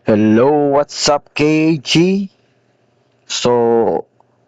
Hello, what's up KG? So,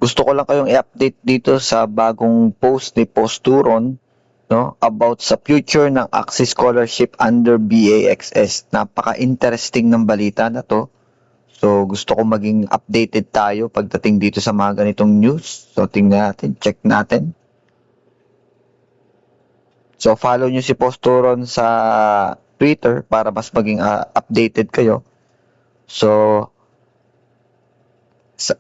gusto ko lang kayong i-update dito sa bagong post ni Posturon, no, about sa future ng Axis Scholarship under BAXS. Napaka-interesting ng balita na to. So, gusto ko maging updated tayo pagdating dito sa mga ganitong news. So, tingnan natin, check natin. So, follow nyo si Posturon sa Twitter para mas maging updated kayo. So,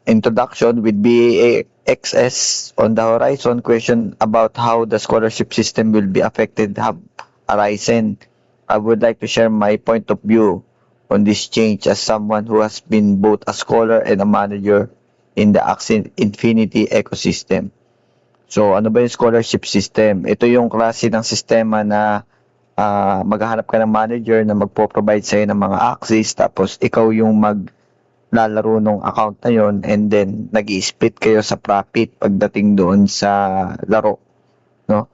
introduction with BAXS on the horizon, question about how the scholarship system will be affected have arisen. I would like to share my point of view on this change as someone who has been both a scholar and a manager in the Axie Infinity ecosystem. So, ano ba yung scholarship system? Ito yung klase ng sistema na maghahanap ka ng manager na magpo-provide sa'yo ng mga access, tapos ikaw yung lalaro nung account na yon, and then nag-i-split kayo sa profit pagdating doon sa laro, no?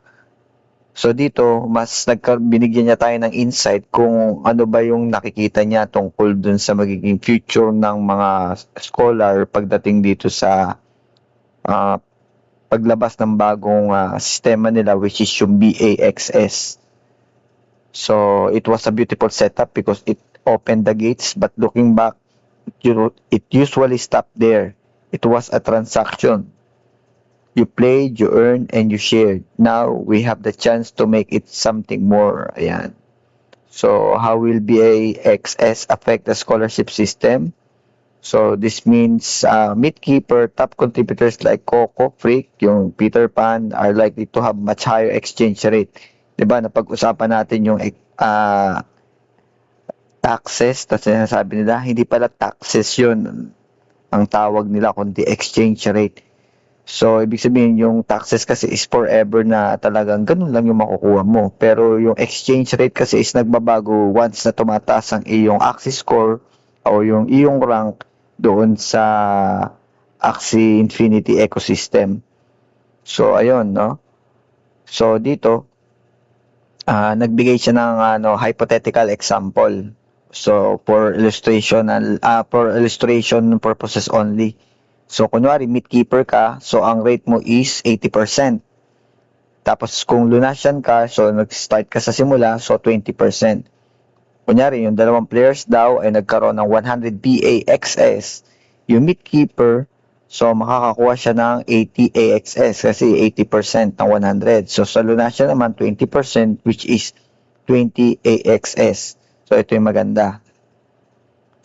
So dito, mas binigyan niya tayo ng insight kung ano ba yung nakikita niya tungkol doon sa magiging future ng mga scholar pagdating dito sa paglabas ng bagong sistema nila, which is yung BAXS. So it was a beautiful setup because it opened the gates, but looking back, it usually stopped there. It was a transaction. You played, you earned, and you shared. Now, we have the chance to make it something more. Ayan. So, how will BAXS affect the scholarship system? So, this means Meatkeeper, top contributors like Coco, Freak, yung Peter Pan, are likely to have much higher exchange rate. Diba, napag-usapan natin yung taxes, tapos sinasabi nila, hindi pala taxes yun ang tawag nila, kundi exchange rate. So, ibig sabihin, yung taxes kasi is forever na talagang ganun lang yung makukuha mo. Pero yung exchange rate kasi is nagbabago once na tumataas ang iyong Axie score o yung iyong rank doon sa Axie Infinity ecosystem. So, ayun, no? So, dito, nagbigay siya ng hypothetical example. So, for illustration purposes only. So, kunwari, Meatkeeper ka, so ang rate mo is 80%. Tapos, kung Lunasian ka, so nag-start ka sa simula, so 20%. Kunyari, yung dalawang players daw ay nagkaroon ng 100 BAXS. Yung Meatkeeper, so makakakuha siya ng 80 AXS kasi 80% ng 100. So, sa Lunasian naman, 20%, which is 20 AXS. So, ito yung maganda.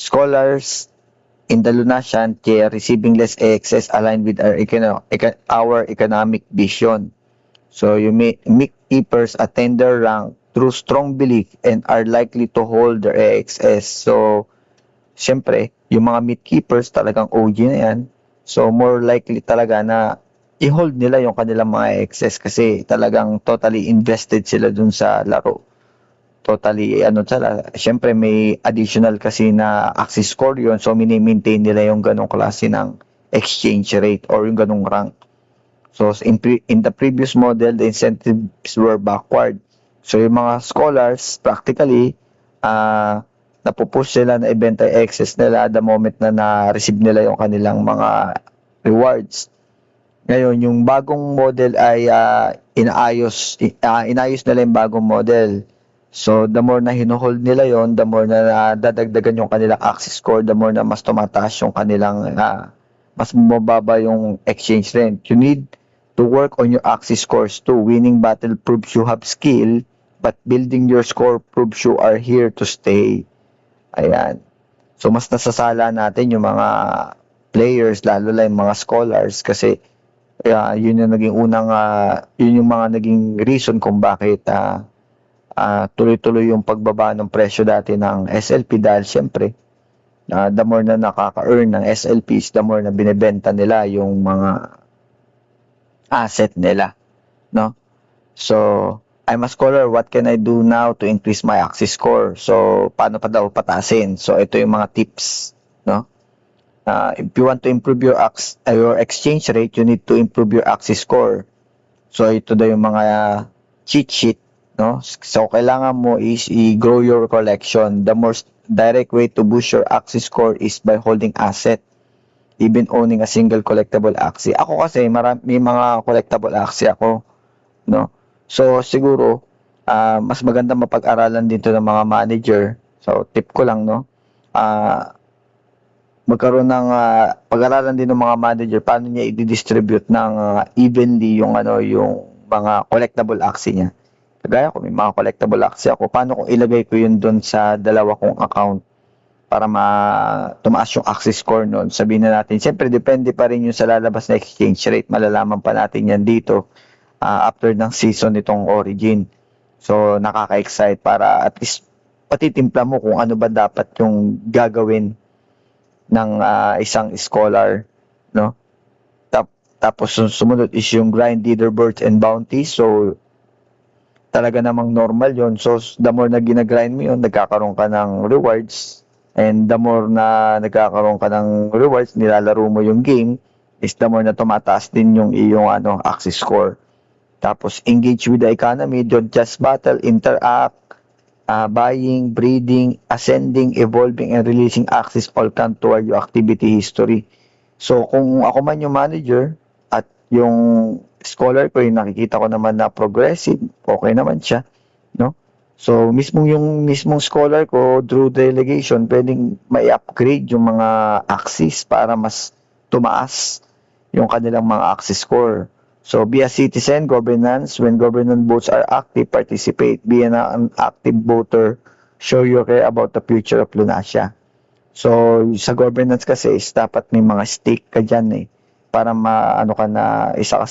Scholars in the Lunasian tier receiving less AXS aligned with our economic vision. So, you make keepers attain their rank through strong belief and are likely to hold their AXS. So, syempre, yung mga meat keepers talagang OG na yan. So, more likely talaga na i-hold nila yung kanilang mga AXS kasi talagang totally invested sila dun sa laro. Totally, syempre may additional kasi na access score yun, so mini-maintain nila yung ganong klase ng exchange rate or yung ganong rank. So, in the previous model, the incentives were backward. So, yung mga scholars, practically, napupush sila na ibenta yung excess nila the moment na na-receive nila yung kanilang mga rewards. Ngayon, yung bagong model ay inayos nila yung bagong model. So, the more na hinuhold nila yon, the more na dadagdagan yung kanilang access score, the more na mas tumataas yung kanilang, mas mababa yung exchange rate. You need to work on your access scores too. Winning battle proves you have skill, but building your score proves you are here to stay. Ayan. So, mas nasasala natin yung mga players, lalo lang yung mga scholars, kasi yun yung naging yun yung mga naging reason kung bakit tuloy-tuloy yung pagbaba ng presyo dati ng SLP dahil syempre, the more na nakaka-earn ng SLPs, the more na binebenta nila yung mga asset nila, no? So, I'm a scholar, what can I do now to increase my access score? So, paano pa daw patasin? So, ito yung mga tips, no? If you want to improve your exchange rate, you need to improve your access score. So, ito daw yung mga cheat sheet, no? So, kailangan mo is i-grow your collection. The more direct way to boost your Axie score is by holding asset, even owning a single collectible Axie. Ako kasi may mga collectible Axie ako, no? So siguro mas maganda mapag-aralan dito ng mga manager. So tip ko lang, no? Magkaroon ng pag-aralan din ng mga manager paano niya i-distribute ng evenly yung mga collectible Axie niya. Kagaya ko, may mga collectible Axie ako. Paano kung ilagay ko yun doon sa dalawa kong account para tumaas yung Axie score noon? Sabihin na natin, siyempre depende pa rin yung sa lalabas na exchange rate. Malalaman pa natin yan dito after ng season nitong Origin. So, nakaka-excite para at least patitimpla mo kung ano ba dapat yung gagawin ng isang scholar, no? Tapos sumunod is yung grind leaderboards and bounties. So, talaga namang normal yon. So, the more na ginagrind mo yun, nagkakaroon ka ng rewards. And the more na nagkakaroon ka ng rewards, nilalaro mo yung game, is the more na tumataas din yung iyong Axie score. Tapos, engage with the economy, don't just battle, interact, buying, breeding, ascending, evolving, and releasing Axis all count toward your activity history. So, kung ako man yung manager at yung scholar ko, yung nakikita ko naman na progressive, okay naman siya, no? So, yung mismong scholar ko, through delegation, pwedeng may upgrade yung mga Axis para mas tumaas yung kanilang mga Axis score. So, be a citizen, governance. When governance votes are active, participate. Be an active voter. Show you care about the future of Lunasia. So, sa governance kasi is dapat may mga stake ka dyan para isa ka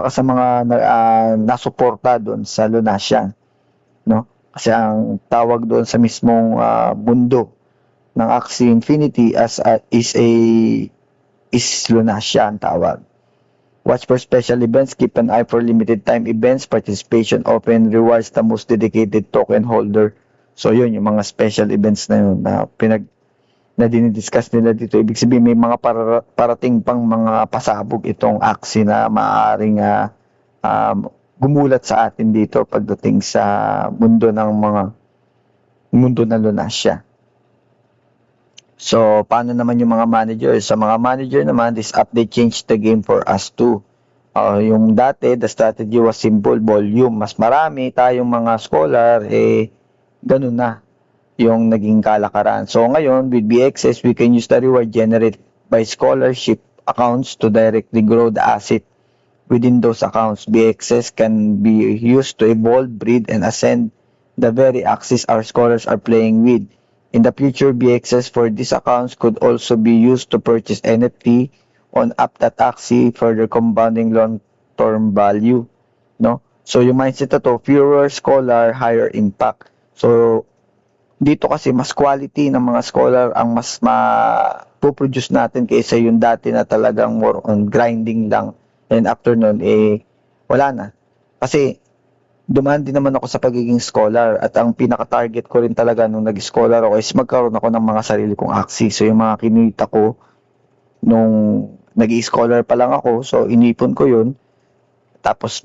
sa mga nasuporta doon sa Lunasia, no? Kasi ang tawag doon sa mismong mundo ng Axie Infinity is Lunasia ang tawag. Watch for special events. Keep an eye for limited time events. Participation often rewards the most dedicated token holder. So yun, yung mga special events na yun na dinidiscuss nila dito. Ibig sabihin may mga parating pang mga pasabog itong Axie na maaaring gumulat sa atin dito pagdating sa mundo ng Lunasia. So, paano naman yung mga manager? Sa mga manager naman, this update changed the game for us too. Yung dati, the strategy was simple, volume. Mas marami tayong mga scholar, ganun na yung naging kalakaran. So, ngayon, with BXS, we can use the reward generated by scholarship accounts to directly grow the asset within those accounts. BXS can be used to evolve, breed, and ascend the very axis our scholars are playing with. In the future, BXS for these accounts could also be used to purchase NFT on Aptataxi for their compounding long-term value, no? So yung mindset na to, fewer scholar, higher impact. So dito kasi mas quality ng mga scholar ang mas ma-produce natin kaysa yung dati na talagang more on grinding lang, and after nun wala na. Kasi dumaan din naman ako sa pagiging scholar at ang pinaka-target ko rin talaga nung nag-scholar ako is magkaroon ako ng mga sarili kong Axie. So yung mga kinita ko nung nag-scholar pa lang ako, so inipon ko yun. Tapos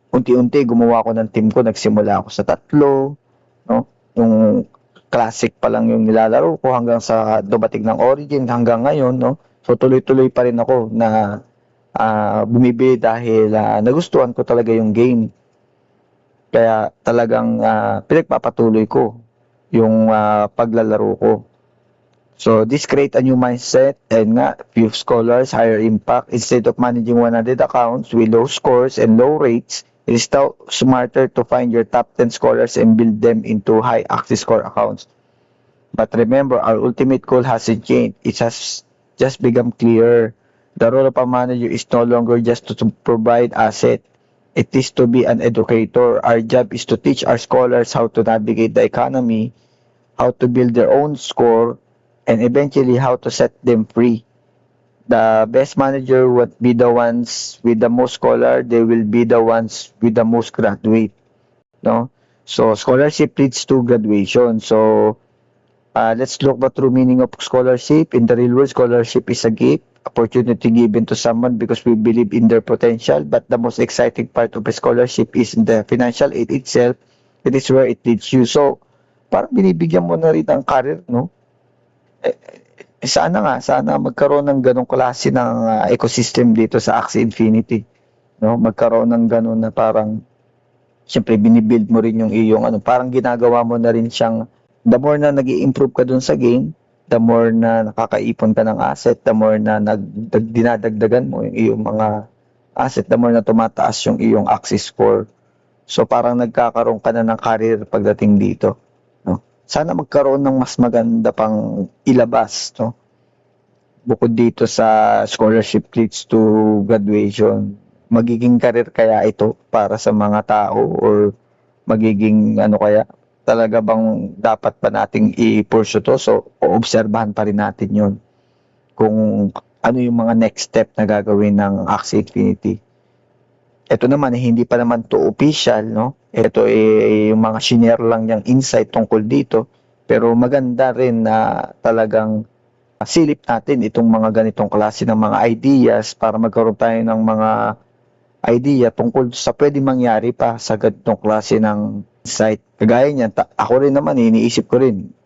unti-unti gumawa ako ng team ko, nagsimula ako sa 3, no? Yung classic pa lang yung nilalaro ko hanggang sa dumating ng Origin hanggang ngayon, no? So tuloy-tuloy pa rin ako na bumibili dahil nagustuhan ko talaga yung game. Kaya talagang pinagpapatuloy ko yung paglalaro ko. So this create a new mindset, and few scholars, higher impact. Instead of managing 100 accounts with low scores and low rates, it is now smarter to find your top 10 scholars and build them into high Axie score accounts. But remember, our ultimate goal hasn't changed. It has just become clearer. The role of a manager is no longer just to provide asset. It is to be an educator. Our job is to teach our scholars how to navigate the economy, how to build their own score, and eventually how to set them free. The best manager would be the ones with the most scholar. They will be the ones with the most graduate. No? So scholarship leads to graduation. So let's look the true meaning of scholarship. In the real world, scholarship is a gift, opportunity given to someone because we believe in their potential. But the most exciting part of a scholarship is the financial aid itself. It is where it leads you. So, parang binibigyan mo na rin ang career, no? Sana magkaroon ng ganong klase ng ecosystem dito sa Axie Infinity, no? Magkaroon ng ganon na parang siyempre binibuild mo rin yung iyong parang ginagawa mo na rin siyang the more na nag-i-improve ka dun sa game, the more na nakakaipon ka ng asset, the more na dinadagdagan mo yung iyong mga asset, the more na tumataas yung iyong Axie score. So parang nagkakaroon ka na ng career pagdating dito, no? Sana magkaroon ng mas maganda pang ilabas, no? Bukod dito sa scholarship leads to graduation, magiging career kaya ito para sa mga tao or magiging kaya talaga bang dapat pa nating i-pursue to? So, oobserbahan pa rin natin yun kung ano yung mga next step na gagawin ng Axie Infinity. Ito naman, hindi pa naman to official, no? Ito yung mga shinare lang yung insight tungkol dito. Pero maganda rin na talagang silip natin itong mga ganitong klase ng mga ideas para magkaroon tayo ng mga idea tungkol sa pwedeng mangyari pa sa ganitong klase ng insight. Kagaya niyan, ako rin naman, iniisip ko rin,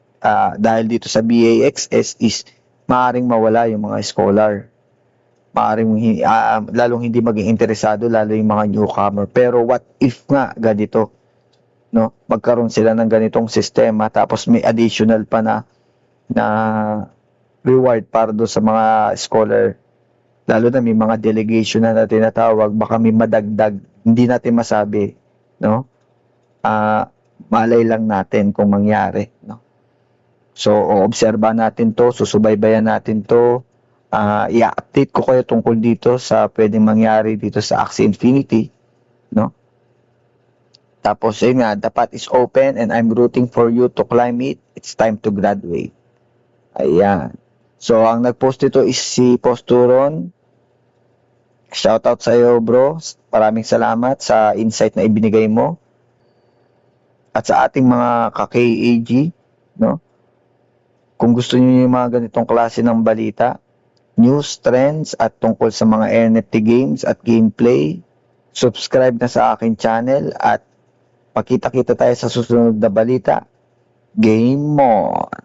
dahil dito sa BAXS is maaaring mawala yung mga scholar. Maaaring lalong hindi maging interesado, lalo yung mga newcomer. Pero what if nga ganito, no? Magkaroon sila ng ganitong sistema tapos may additional pa na reward para do sa mga scholar. Lalo na may mga delegation na tinatawag, baka may madagdag, hindi natin masabi, no? Malay lang natin kung mangyari, no? So, obserba natin to, susubaybayan natin to. I-update ko kayo tungkol dito sa pwedeng mangyari dito sa Axie Infinity, no? Tapos, yun nga, the path is open and I'm rooting for you to climb it. It's time to graduate. Ayan. So, ang nag-post dito is si Posturon. Shoutout sa iyo, bro. Maraming salamat sa insight na ibinigay mo. At sa ating mga ka-KAG, no? Kung gusto niyo yung mga ganitong klase ng balita, news, trends, at tungkol sa mga NFT games at gameplay, subscribe na sa aking channel at pakita-kita tayo sa susunod na balita. Game on!